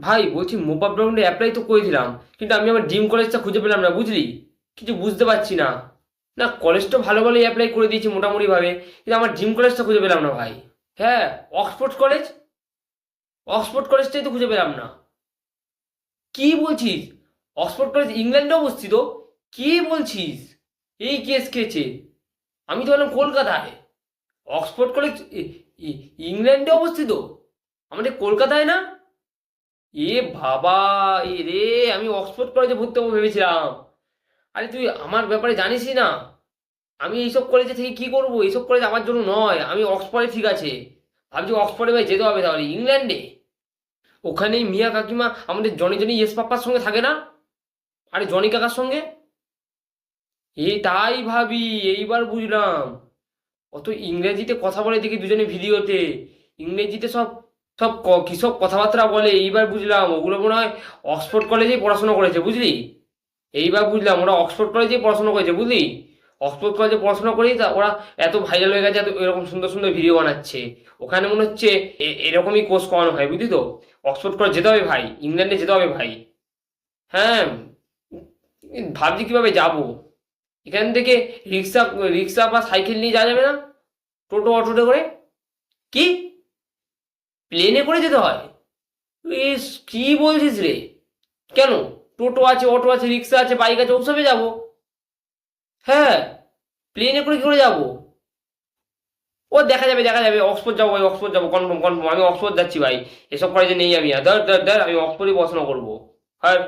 ভাই বলছি মোপা গ্রাউন্ডে অ্যাপ্লাই তো করেছিলাম, কিন্তু আমি আমার ড্রিম কলেজটা খুঁজে পেলাম না, বুঝলি? কিছু বুঝতে পারছি না। না, কলেজ তো ভালো ভালোই অ্যাপ্লাই করে দিয়েছি মোটামুটি ভাবে, কিন্তু আমার ড্রিম কলেজটা খুঁজে পেলাম না ভাই। হ্যাঁ, অক্সফোর্ড কলেজ। অক্সফোর্ড কলেজটাই তো খুঁজে পেলাম না। কি বলছিস? অক্সফোর্ড কলেজ ইংল্যান্ডে অবস্থিত? কি বলছিস? এই কেস খেয়েছে। আমি তো বললাম কলকাতায়। অক্সফোর্ড কলেজ ইংল্যান্ডে অবস্থিত, আমাদের কলকাতায় না? এ বাবা, এ রে, আমি অক্সফোর্ড কলেজে ভর্তি হবো ভেবেছিলাম। আরে তুই আমার ব্যাপারে জানিসই না। আমি এইসব কলেজে থেকে কি করব? এইসব কলেজ আমার জন্য নয়। আমি অক্সফোর্ডে ঠিক আছে। ভাবছি অক্সফোর্ডে ভাই যেতে হবে, তাহলে ইংল্যান্ডে। ওখানেই মিয়া কাকিমা আমাদের জনি জনি ইয়েস পাপ্পার সঙ্গে থাকে না? আরে জনি কাকার সঙ্গে। তাই ভাবি, এইবার বুঝলাম। অত ইংরেজিতে কথা বলে দেখি দুজনে ভিডিওতে। ইংরেজিতে সব সব কি সব কথাবার্তা বলে, এইবার বুঝলাম ওগুলো মনে হয় অক্সফোর্ড কলেজেই পড়াশোনা করেছে, বুঝলি? এইবার বুঝলাম ওরা অক্সফোর্ড কলেজেই পড়াশোনা করেছে, বুঝলি? অক্সফোর্ড কলেজে পড়াশোনা করেই তা ওরা এত ভাইরাল হয়ে গেছে, এত এরকম সুন্দর সুন্দর ভিডিও বানাচ্ছে। ওখানে মনে হচ্ছে এরকমই কোর্স করানো হয়, বুঝলি তো? অক্সফোর্ড কলেজ যেতে হবে ভাই, ইংল্যান্ডে যেতে হবে ভাই। হ্যাঁ, ভাবছি কিভাবে যাব। এখান থেকে রিক্সা রিক্সা বা সাইকেল নিয়ে যাওয়া যাবে না? টোটো অটোতে করে? কি, প্লেনে করে যেতে হয়? ইস, কি বলছিস রে? কেন? টোটো আছে, অটো আছে, রিক্সা আছে, বাইক আছে, ওসবে যাবো। হ্যাঁ, প্লেনে করে কি করে যাবো? ও দেখা যাবে, দেখা যাবে। অক্সফোর্ড যাবো ভাই, অক্সফোর্ড যাবো, কনফার্ম কনফার্ম। আমি অক্সফোর্ড যাচ্ছি ভাই। এসব কলেজে নেই আমি, আর ধর ধর ধর, আমি অক্সফোর্ডে পড়াশোনা করবো। হ্যাঁ।